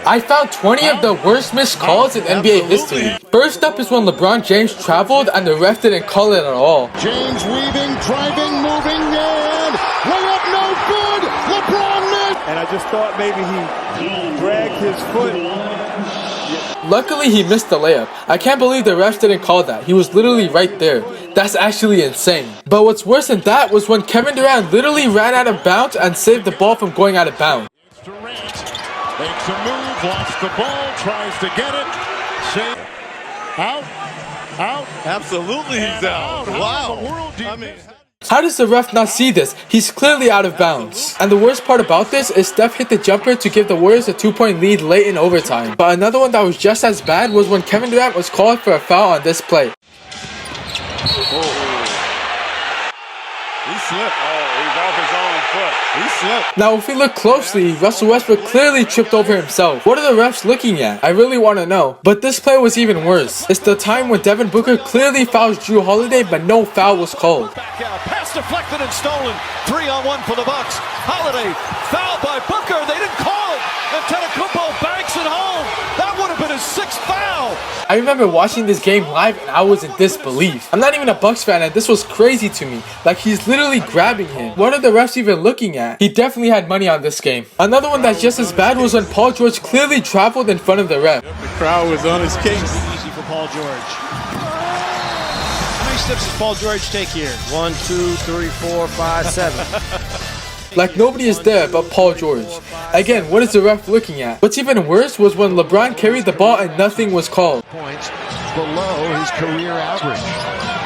I found 20 of the worst missed calls in NBA history. First up is when LeBron James traveled and the ref didn't call it at all. James weaving, driving, moving, and layup no good. LeBron missed. And I just thought maybe he dragged his foot. Luckily, he missed the layup. I can't believe the refs didn't call that. He was literally right there. That's actually insane. But what's worse than that was when Kevin Durant literally ran out of bounds and saved the ball from going out of bounds. Durant makes a move, lost the ball, tries to get it. Out. Absolutely, he's out. Wow. How does the ref not see this? He's clearly out of bounds. And the worst part about this is Steph hit the jumper to give the Warriors a 2-point lead late in overtime. But another one that was just as bad was when Kevin Durant was called for a foul on this play. He slipped. He's off his own foot. He slipped. Now, if we look closely, Russell Westbrook clearly tripped over himself. What are the refs looking at? I really want to know. But this play was even worse. It's the time when Devin Booker clearly fouls Jrue Holiday, but no foul was called. Back out. Pass deflected and stolen. 3-on-1 for the Bucks. Holiday fouled by Booker. They didn't call it. Antetokounmpo banks it home. That would have been his 6th foul. I remember watching this game live and I was in disbelief. I'm not even a Bucks fan and this was crazy to me. Like, he's literally grabbing him. What are the refs even looking at? He definitely had money on this game. Another one that's just as bad was when Paul George clearly traveled in front of the ref. The crowd was on his case. Easy for Paul George. How many steps does Paul George take here? 1, 2, 3, 4, 5, 7. Like, nobody is there but Paul George. Again, what is the ref looking at? What's even worse was when LeBron carried the ball and nothing was called. Points below his career average.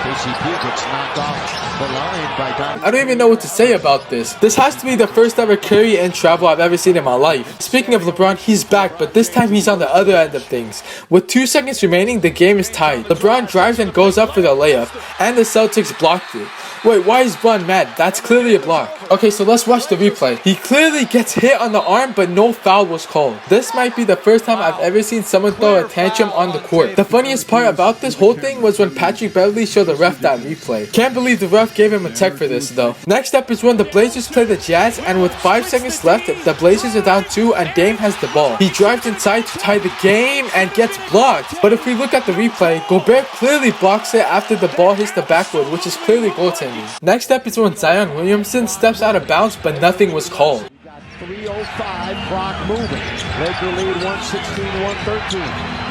KCP gets knocked off the line by Don. I don't even know what to say about this. This has to be the first ever carry and travel I've ever seen in my life. Speaking of LeBron, he's back, but this time he's on the other end of things. With 2 seconds remaining, the game is tied. LeBron drives and goes up for the layup, and the Celtics blocked it. Wait, why is LeBron mad? That's clearly a block. Okay, so let's watch the replay. He clearly gets hit on the arm, but no foul was called. This might be the first time I've ever seen someone throw a tantrum on the court. The funniest part about this whole thing was when Patrick Beverley showed the ref that replay. Can't believe the ref gave him a tech for this though. Next up is when the Blazers play the Jazz, and with 5 seconds left, the Blazers are down 2 and Dame has the ball. He drives inside to tie the game and gets blocked. But if we look at the replay, Gobert clearly blocks it after the ball hits the backboard, which is clearly goaltending. Next up is when Zion Williamson steps out of bounds, but nothing was called. 3:05, clock moving. Laker lead 116-113.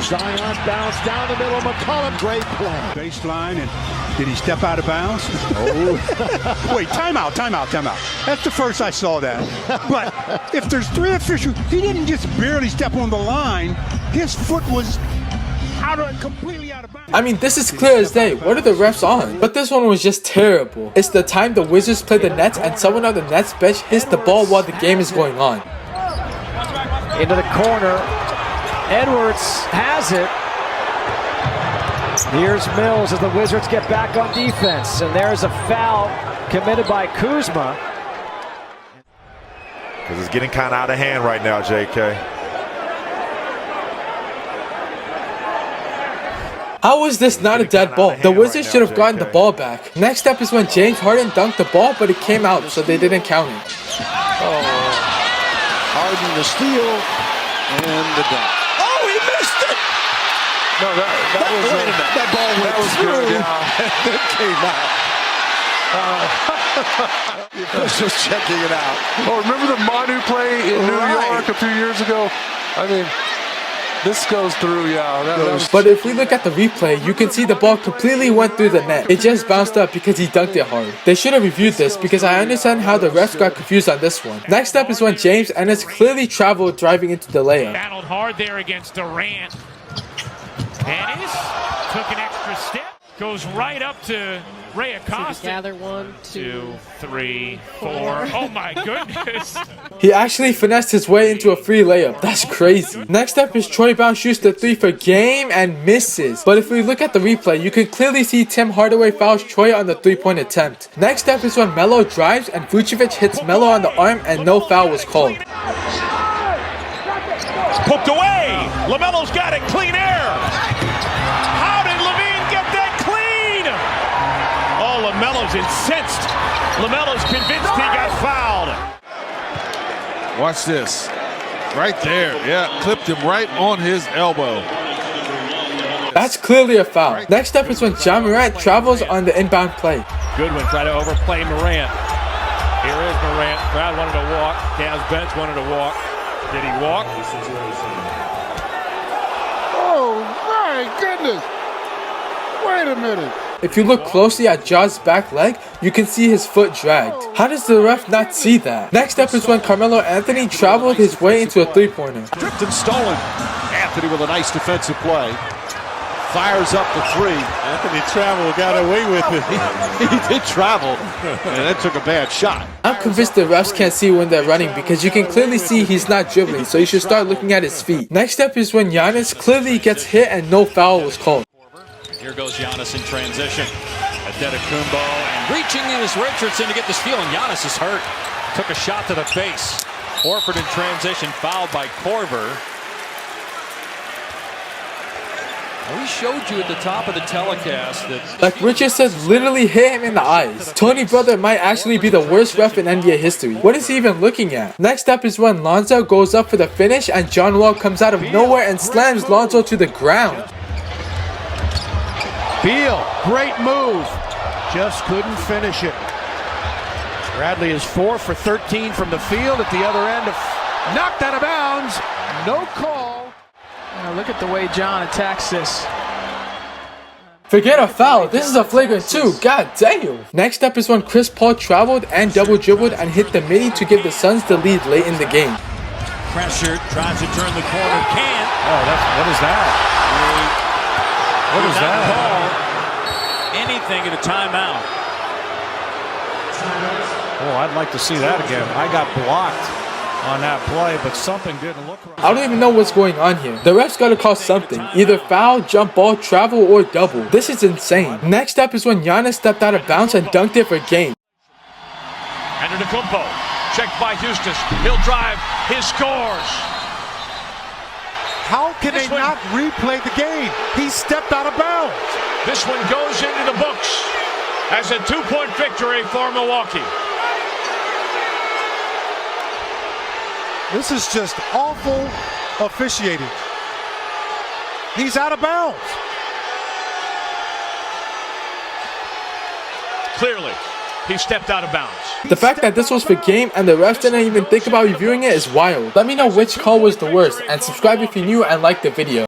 Zion bounced down the middle. McCollum, great play. Baseline, and did he step out of bounds? Oh. Wait, timeout. That's the first I saw that. But if there's 3 officials, he didn't just barely step on the line. His foot was completely out of bounds. I mean, this is clear as day. What are the refs on? But this one was just terrible. It's the time the Wizards play the Nets and someone on the Nets bench hits the ball while the game is going on. Into the corner. Edwards has it. Here's Mills as the Wizards get back on defense. And there's a foul committed by Kuzma. Because it's getting kind of out of hand right now, JK. How is this not a dead ball? The Wizards should have gotten the ball back. Next up is when James Harden dunked the ball, but it came out, so they didn't count it. Harden the steal and the dunk. Oh, he missed it! No, that ball went through and it came out. He was just checking it out. Oh, remember the Manu play in New York a few years ago? I mean, this goes through, yeah. But if we look at the replay, you can see the ball completely went through the net. It just bounced up because he dunked it hard. They should have reviewed this because I understand how the refs got confused on this one. Next up is when James Ennis clearly traveled driving into the layup. Battled hard there against Durant. Ennis took an extra step. Goes right up to Ray Acosta. Gather 1, 2, 3, 4. Oh my goodness. He actually finessed his way into a free layup. That's crazy. Next up is Troy Brown shoots the 3 for game and misses. But if we look at the replay, you can clearly see Tim Hardaway fouls Troy on the 3-point attempt. Next up is when Melo drives and Vucevic hits Melo on the arm and no foul was called. It's poked away. LaMelo's got it. Clean air. LaMelo's incensed. LaMelo's convinced he got fouled. Watch this. Right there. Yeah, clipped him right on his elbow. That's clearly a foul. Next up is when Ja Morant travels on the inbound play. Goodwin tried to overplay Morant. Here is Morant. Crowd wanted to walk. Cavs bench wanted to walk. Did he walk? Oh, my goodness. Wait a minute. If you look closely at Ja's back leg, you can see his foot dragged. How does the ref not see that? Next up is when Carmelo Anthony traveled his way into a three-pointer. Stripped and stolen. Anthony with a nice defensive play. Fires up the three. Anthony traveled, got away with it. He did travel, and that took a bad shot. I'm convinced the refs can't see when they're running because you can clearly see he's not dribbling, so you should start looking at his feet. Next up is when Giannis clearly gets hit and no foul was called. Here goes Giannis in transition. Antetokounmpo and reaching in is Richardson to get the steal, and Giannis is hurt. Took a shot to the face. Horford in transition, fouled by Korver. We showed you at the top of the telecast that, Like Richard said, literally hit him in the eyes. Tony Brother might actually be the worst ref in NBA history. What is he even looking at? Next up is when Lonzo goes up for the finish and John Wall comes out of nowhere and slams Lonzo to the ground. Beal, great move. Just couldn't finish it. Bradley is 4 for 13 from the field at the other end. Knocked out of bounds. No call. Look at the way John attacks this. Forget a foul, this is a flagrant 2, god damn! Next up is when Chris Paul traveled and double dribbled and hit the midi to give the Suns the lead late in the game. Pressure, tries to turn the corner, can't. Oh, what is that? What is that? Call anything at a timeout. Oh, I'd like to see that again. I got blocked on that play, but something didn't look right. I don't even know what's going on here. The refs gotta call something. Either foul, jump ball, travel, or double. This is insane. Next up is when Giannis stepped out of bounds and dunked it for game. Antetokounmpo, checked by Houston. He'll drive. His scores. How can they not replay the game? He stepped out of bounds. This one goes into the books as a 2-point victory for Milwaukee. This is just awful officiating. He's out of bounds. Clearly, he stepped out of bounds. The fact that this was for game and the refs didn't even think about reviewing it is wild. Let me know which call was the worst and subscribe if you're new and like the video.